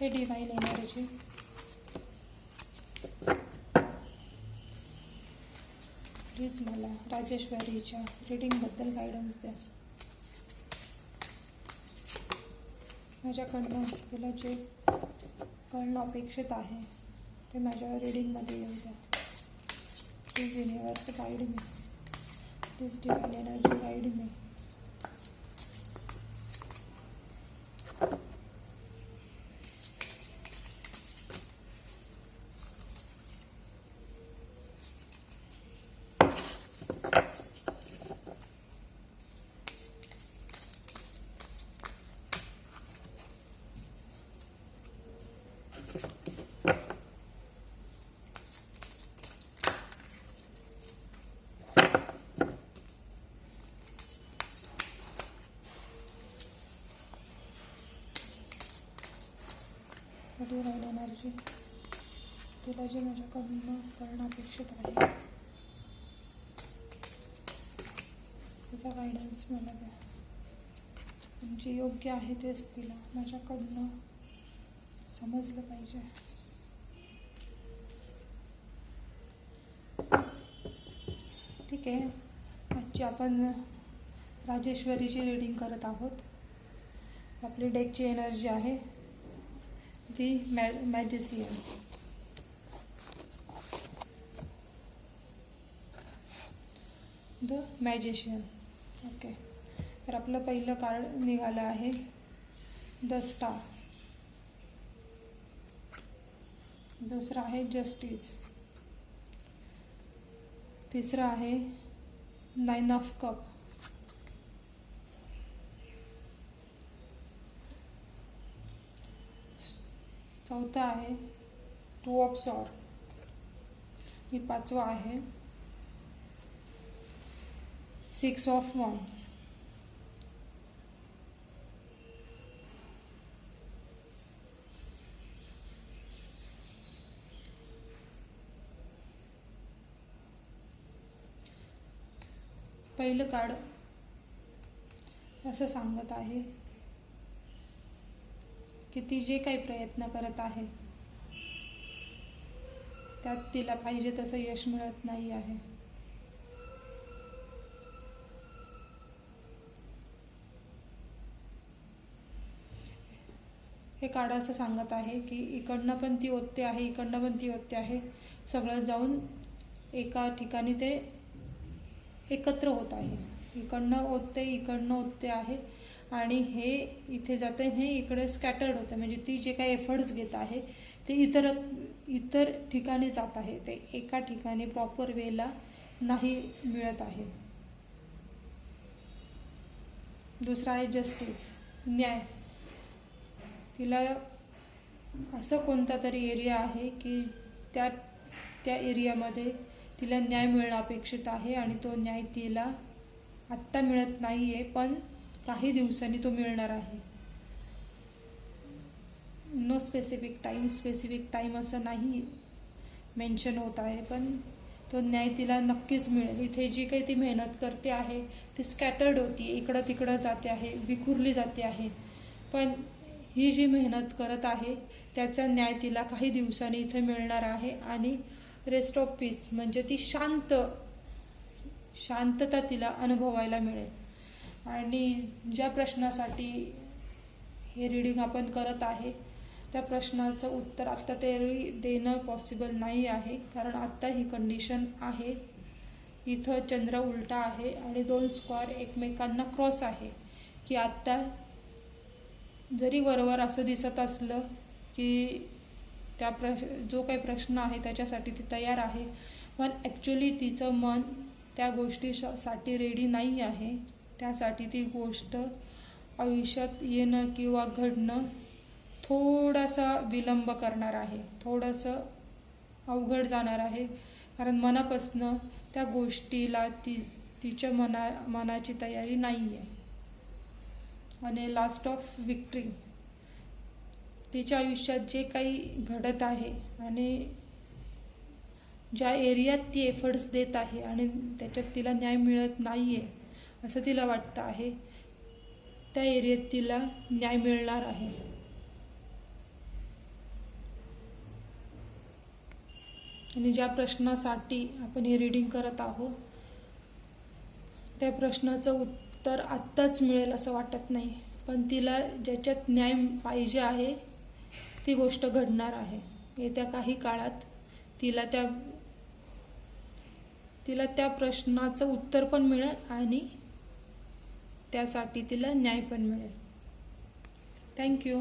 हे divine energy please मला राजेश्वरीच्या रीडिंगबद्दल guidance द्या. माझ्याकडनं तुला जे कळणं अपेक्षित आहे ते माझ्या रीडिंगमध्ये येऊ द्या. Please universe guide me. Please divine energy guide me. Divine energy तुला जे माझ्याकडून कळणं अपेक्षित आहे त्याचा गायडन्स मला द्या. जे योग्य आहे तेच तिला माझ्याकडनं समजलं पाहिजे. ठीक आहे, आजची आपण राजेश्वरीची रीडिंग करत आहोत. आपली डेकची एनर्जी आहे दी मॅजिशियन. The magician. ओके, तर आपलं पहिलं कार्ड निघालं आहे द स्टार. दुसरं आहे जस्टिस. तिसरं आहे 9 ऑफ कप. चौथा आहे 2 ऑफ सॉर. ही पाचवा आहे 6 ऑफ वॉन्ड्स. पहिलं कार्ड असं सांगत आहे की ती जे काही प्रयत्न करत आहे त्यात तिला पाहिजे तसं यश मिळत नाही आहे. हे कार्ड असं सांगत आहे की इकडनं पण ती ओतते आहे, इकडनं पण ती ओतते आहे. सगळं जाऊन एका ठिकाणी ते एकत्र होत आहे. इकडनं ओतते आहे आणि हे इथे जाते, हे इकडे स्कॅटर्ड होतं. म्हणजे ती जे काही एफर्ट्स घेत आहे ते इतर ठिकाणी जात आहे. ते एका ठिकाणी प्रॉपर वेला नाही मिळत आहे. दुसरा आहे जस्टिस, न्याय. तिला असं कोणता तरी एरिया आहे की त्या एरियामध्ये तिला न्याय मिळणं अपेक्षित आहे आणि तो न्याय तिला आत्ता मिळत नाही आहे, पण काही दिवसांनी तो मिळणार आहे. नो स्पेसिफिक टाईम असं नाही मेन्शन होत आहे, पण तो न्याय तिला नक्कीच मिळेल. इथे जी काही ती मेहनत करते आहे ती स्कॅटर्ड होती, इकडं तिकडं जाते आहे, विखुरली जाते आहे. पण ही जी मेहनत करत आहे त्याचा न्याय तिला काही दिवसांनी इथे मिळणार आहे. आणि रेस्ट ऑफ पीस म्हणजे ती शांतता तिला अनुभवायला मिळेल. आणि ज्या प्रश्नासाठी हे रीडिंग आपण करत आहे त्या प्रश्नाचं उत्तर आत्ता तरी देणं पॉसिबल नाही आहे, कारण आत्ता ही कंडिशन आहे. इथं चंद्र उलटा आहे आणि 2 स्क्वेअर एकमेकांना क्रॉस आहे. की आत्ता जरी वरवर असं दिसत असलं की जो काही प्रश्न आहे त्याच्यासाठी ती तयार आहे, पण ॲक्च्युली तिचं मन त्या गोष्टीसाठी रेडी नाही आहे. त्यासाठी ती गोष्ट आयुष्यात येणं किंवा घडणं थोडासा विलंब करणार आहे, थोडंसं अवघड जाणार आहे. कारण मनापासनं त्या गोष्टीला तिच्या मनाची तयारी नाही आहे. आणि लास्ट ऑफ विक्ट्री. तिच्या आयुष्यात जे काही घडत आहे आणि ज्या एरियात ती एफर्ट्स देत आहे आणि त्याच्यात तिला न्याय मिळत नाही आहे असं तिला वाटतं आहे, त्या एरियात तिला न्याय मिळणार आहे. आणि ज्या प्रश्नासाठी आपण हे रीडिंग करत आहोत त्या प्रश्नाचं उत्तर आत्ताच मिळेल असं वाटत नाही, पण तिला ज्याच्यात न्याय पाहिजे आहे ती गोष्ट घडणार आहे. येत्या काही काळात तिला त्या प्रश्नाचं उत्तर पण मिळेल आणि त्यासाठी तिला न्याय पण मिळेल. थँक्यू.